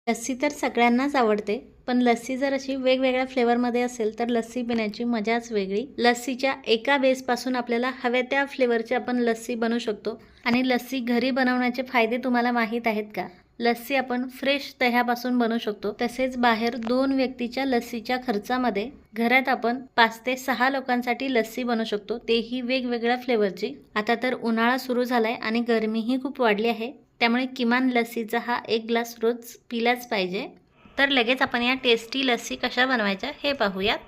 लस्सी तर सगळ्यांनाच आवडते, पण लस्सी जर अशी वेगवेगळ्या फ्लेवरमध्ये असेल तर लस्सी पिण्याची मजाच वेगळी। लस्सीच्या एका बेसपासून आपल्याला हव्या त्या फ्लेवरची आपण लस्सी बनवू शकतो। आणि लस्सी घरी बनवण्याचे फायदे तुम्हाला माहीत आहेत का? लस्सी आपण फ्रेश दह्यापासून बनवू शकतो। तसेच बाहेर 2 व्यक्तीच्या लस्सीच्या खर्चामध्ये घरात आपण 5 ते 6 लोकांसाठी लस्सी बनवू शकतो, तेही वेगवेगळ्या फ्लेवरची। आता तर उन्हाळा सुरू झालाय आणि गरमीही खूप वाढली आहे, त्यामुळे किमान लस्सीचा हा 1 ग्लास रोज पिलाच पाहिजे। तर लगेच आपण या टेस्टी लस्सी कशा बनवायच्या हे पाहूयात।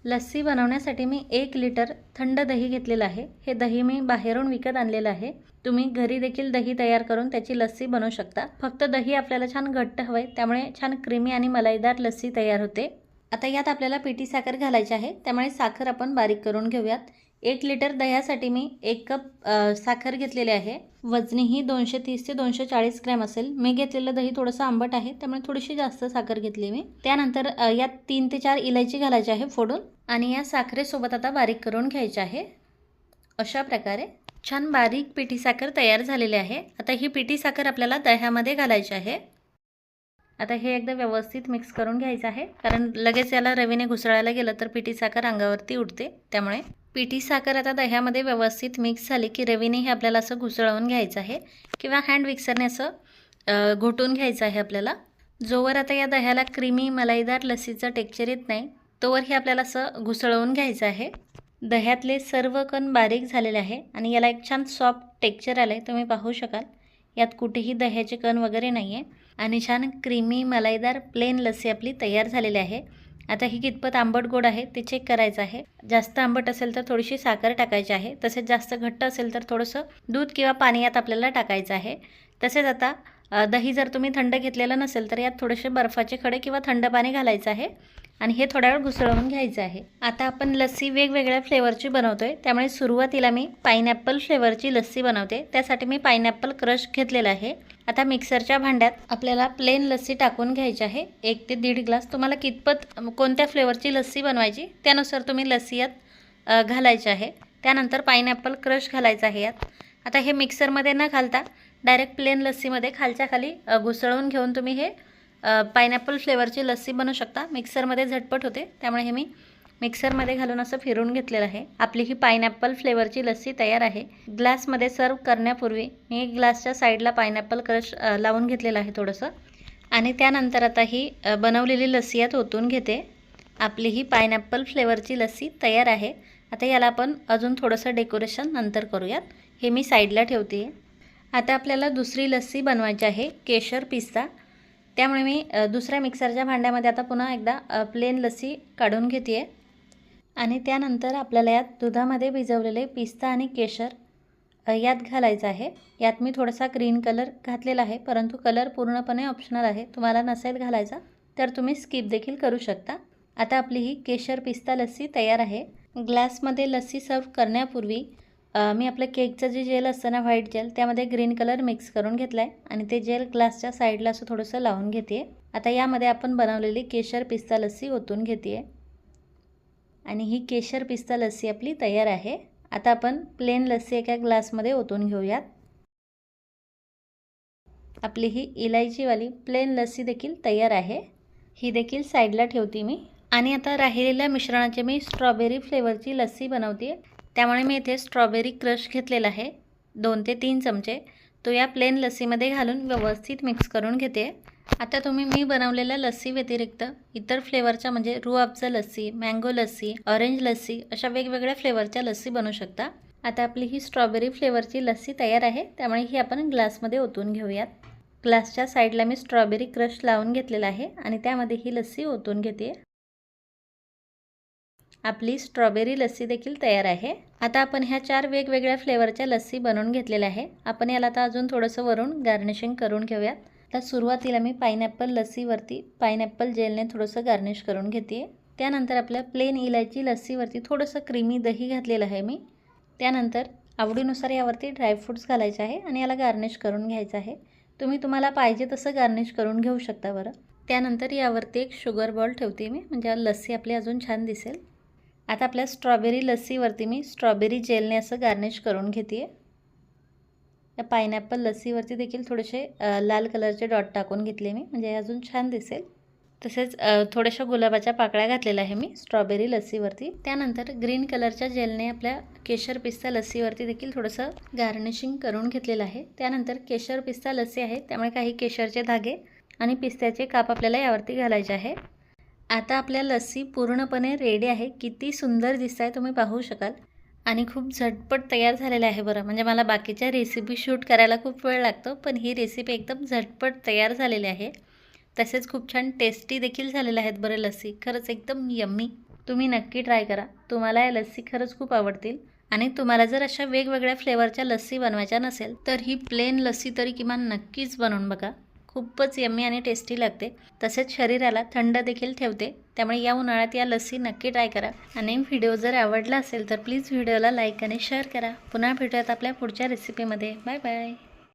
लस्सी बनवण्यासाठी मी 1 लिटर थंड दही घेतलेलं आहे। हे दही मी बाहेरून विकत आणलेलं आहे। तुम्ही घरी देखील दही तयार करून त्याची लस्सी बनवू शकता। फक्त दही आपल्याला छान घट्ट हवंय, त्यामुळे छान क्रीमी आणि मलाईदार लस्सी तयार होते। आता यात आपल्याला पिठी साखर घालायची आहे, त्यामुळे साखर आपण बारीक करून घेऊयात। 1 लिटर दह्यासाठी मी 1 कप साखर घेतलेली आहे। वजनीही 230 ते 240 ग्रॅम असेल। मी घेतलेलं दही थोडंसं आंबट आहे, त्यामुळे थोडीशी जास्त साखर घेतली मी। त्यानंतर यात 3 ते 4 इलायची घालायची आहे फोडून, आणि या साखरेसोबत आता बारीक करून घ्यायचे आहे। अशा प्रकारे छान बारीक पिठी साखर तयार झालेली आहे। आता ही पिठी साखर आपल्याला दह्यामध्ये घालायची आहे। आता हे एकदा व्यवस्थित मिक्स करून घ्यायचं आहे, कारण लगेच याला रवीने घुसळायला गेलं तर पिठी साखर अंगावरती उडते। त्यामुळे पिठी साखर आता दह्यामध्ये व्यवस्थित मिक्स झाली की रवीने हे आपल्याला असं घुसळवून घ्यायचं आहे, किंवा हँड मिक्सरने असं घोटून घ्यायचं आहे आपल्याला। जोवर आता या दह्याला क्रीमी मलाईदार लस्सीचं टेक्स्चर येत नाही, तोवर हे आपल्याला असं घुसळवून घ्यायचं आहे। दह्यातले सर्व कण बारीक झालेले आहे आणि याला एक छान सॉफ्ट टेक्स्चर आलं आहे, तुम्ही पाहू शकाल। यात कुठेही दह्याचे कण वगैरे नाही आहे, आणि छान क्रीमी मलाईदार प्लेन लस्सी आपली तयार झालेली आहे। आता ही कितपत आंबट गोड आहे ते चेक करायचं आहे। जास्त आंबट असेल तर थोडीशी साखर टाकायची आहे, तसेच जास्त घट्ट असेल तर थोडंसं दूध किंवा पाणी यात आपल्याला टाकायचं आहे। तसेच आता दही जर तुम्ही थंड घेतलेलं नसेल तर यात थोडेसे बर्फाचे खडे किंवा थंड पाणी घालायचं आहे, आणि हे थोडा वेळ घुसळवून घ्यायचं आहे। आता आपण लस्सी वेगवेगळ्या फ्लेवरची बनवतोय, त्यामुळे सुरुवातीला मी पाइनॲपल फ्लेवरची लस्सी बनवते। त्यासाठी मी पाइनॲपल क्रश घेतलेला आहे। आता मिक्सरच्या भांड्यात आपल्याला प्लेन लस्सी टाकून घ्यायची आहे, 1 ते 1.5 ग्लास। तुम्हाला कितपत कोणत्या फ्लेवरची लस्सी बनवायची त्यानुसार तुम्ही लस्सी यात घालायची आहे। त्यानंतर पाइनॲपल क्रश घालायचा आहे यात। आता हे मिक्सरमध्ये न घालता डायरेक्ट प्लेन लस्सीमध्ये खालच्या खाली घुसळवून घेऊन तुम्ही हे पाइनॲपल फ्लेवरची लस्सी बनवू शकता। मिक्सरमध्ये झटपट होते, त्यामुळे हे मी मिक्सरमध्ये घालून असं फिरवून घेतलेलं आहे। आपली ही पाइनॲपल फ्लेवरची लस्सी तयार आहे। ग्लासमध्ये सर्व करण्यापूर्वी मी ग्लासच्या साईडला पाइनॲपल क्रश लावून घेतलेलं आहे थोडंसं, आणि त्यानंतर आता ही बनवलेली लस्सी यात ओतून घेते। आपली ही पाइनॲपल फ्लेवरची लस्सी तयार आहे। आता याला आपण अजून थोडंसं डेकोरेशन नंतर करूयात, हे मी साईडला ठेवते। आता आपल्याला दुसरी लस्सी बनवायची आहे, केशर पिस्ता। त्यामुळे मी दुसऱ्या मिक्सरच्या भांड्यामध्ये आता पुन्हा एकदा प्लेन लस्सी काढून घेते आहे, आणि त्यानंतर आपल्याला यात दुधामध्ये भिजवलेले पिस्ता आणि केशर यात घालायचं आहे। यात मी थोडासा ग्रीन कलर घातलेला आहे, परंतु कलर पूर्णपणे ऑप्शनल आहे। तुम्हाला नसेल घालायचा तर तुम्ही स्किप देखील करू शकता। आता आपली ही केशर पिस्ता लस्सी तयार आहे। ग्लासमध्ये लस्सी सर्व करण्यापूर्वी मी आपलं केकचं जे जेल असतं ना, व्हाईट जेल, त्यामध्ये ग्रीन कलर मिक्स करून घेतला आहे, आणि ते जेल ग्लासच्या साईडला असं थोडंसं लावून घेते। आता यामध्ये आपण बनवलेली केशर पिस्ता लस्सी ओतून घेते, आणि ही केशर पिस्ता लस्सी आपली तयार आहे। आता आपण प्लेन लस्सी एका ग्लासमध्ये ओतून घेऊयात। आपली ही इलायचीवाली प्लेन लस्सी देखील तयार आहे, ही देखील साईडला ठेवते मी। आणि आता राहिलेल्या मिश्रणाचे मी स्ट्रॉबेरी फ्लेवरची लस्सी बनवते। त्यामुळे मी इथे स्ट्रॉबेरी क्रश घेतलेला आहे 2 ते 3 चमचे, तो या प्लेन लस्सीमध्ये घालून व्यवस्थित मिक्स करून घेते। आता तुम्ही मी बनवलेल्या लस्सी व्यतिरिक्त इतर फ्लेवरच्या म्हणजे रूह अफजा लस्सी, मँगो लस्सी, ऑरेंज लस्सी अशा वेगवेगळ्या फ्लेवरच्या लस्सी बनवू शकता। आता आपली ही स्ट्रॉबेरी फ्लेवरची लस्सी तयार आहे, त्यामुळे ही आपण ग्लासमध्ये ओतून घेऊयात। ग्लासच्या साईडला मी स्ट्रॉबेरी क्रश लावून घेतलेला आहे, आणि त्यामध्ये ही लस्सी ओतून घेते। आपली स्ट्रॉबेरी लस्सी देखील तयार आहे। आता आपण ह्या 4 वेगवेगळ्या फ्लेवरच्या लस्सी बनवून घेतलेल्या आहे। आपण याला आता अजून थोडंसं वरून गार्निशिंग करून घेऊयात। आता सुरुवातीला मी पाइनॲपल लस्सीवरती पाइनॲपल जेलने थोडंसं गार्निश करून घेते। त्यानंतर आपल्या प्लेन इलायची लस्सीवरती थोडंसं क्रीमी दही घातलेलं आहे मी। त्यानंतर आवडीनुसार यावरती ड्रायफ्रूट्स घालायचे आहे, आणि याला गार्निश करून घ्यायचं आहे। तुम्हाला पाहिजे तसं गार्निश करून घेऊ शकता बरं। त्यानंतर यावरती एक शुगर बॉल ठेवते मी, म्हणजे लस्सी आपली अजून छान दिसेल। आता आपल्या स्ट्रॉबेरी लस्सीवरती मी स्ट्रॉबेरी जेलने असं गार्निश करून घेते। या पायनॅपल लस्सीवरती देखील थोडेसे लाल कलरचे डॉट टाकून घेतले मी, म्हणजे अजून छान दिसेल. तसेच थोड्याशा गुलाबाच्या पाकळ्या घातलेल्या आहे मी स्ट्रॉबेरी लस्सीवरती. त्यानंतर ग्रीन कलरच्या जेलने आपल्या केशर पिस्ता लस्सीवरती देखील थोडंसं गार्निशिंग करून घेतलेलं आहे. त्यानंतर केशर पिस्ता लस्सी आहे, त्यामुळे काही केशरचे धागे आणि पिस्त्याचे काप आपल्याला यावरती घालायचे आहे. आता आपल्या लस्सी पूर्णपणे रेडी आहे. किती सुंदर दिसत आहे तुम्ही पाहू शकाल आणि खूप झटपट तयार झालेलं आहे बरं. म्हणजे मला बाकीच्या रेसिपी शूट करायला खूप वेळ लागतो, पण ही रेसिपी एकदम झटपट तयार झालेली आहे. तसेच खूप छान टेस्टी देखील झालेल्या आहेत बरं लस्सी. खरंच एकदम यम्मी. तुम्ही नक्की ट्राय करा. तुम्हाला या लस्सी खरंच खूप आवडतील. आणि तुम्हाला जर अशा वेगवेगळ्या फ्लेवरच्या लस्सी बनवायच्या नसेल तर ही प्लेन लस्सी तरी किमान नक्कीच बनवून बघा. खूपच यम्मी आणि टेस्टी लागते. तसेच शरीराला थंड देखील ठेवते. त्यामुळे या उन्हाळ्यात या लस्सी नक्की ट्राय करा. आणि व्हिडिओ जर आवडला असेल तर प्लीज व्हिडिओला लाईक आणि शेअर करा. पुन्हा भेटूयात आपल्या पुढच्या रेसिपीमध्ये. Bye bye.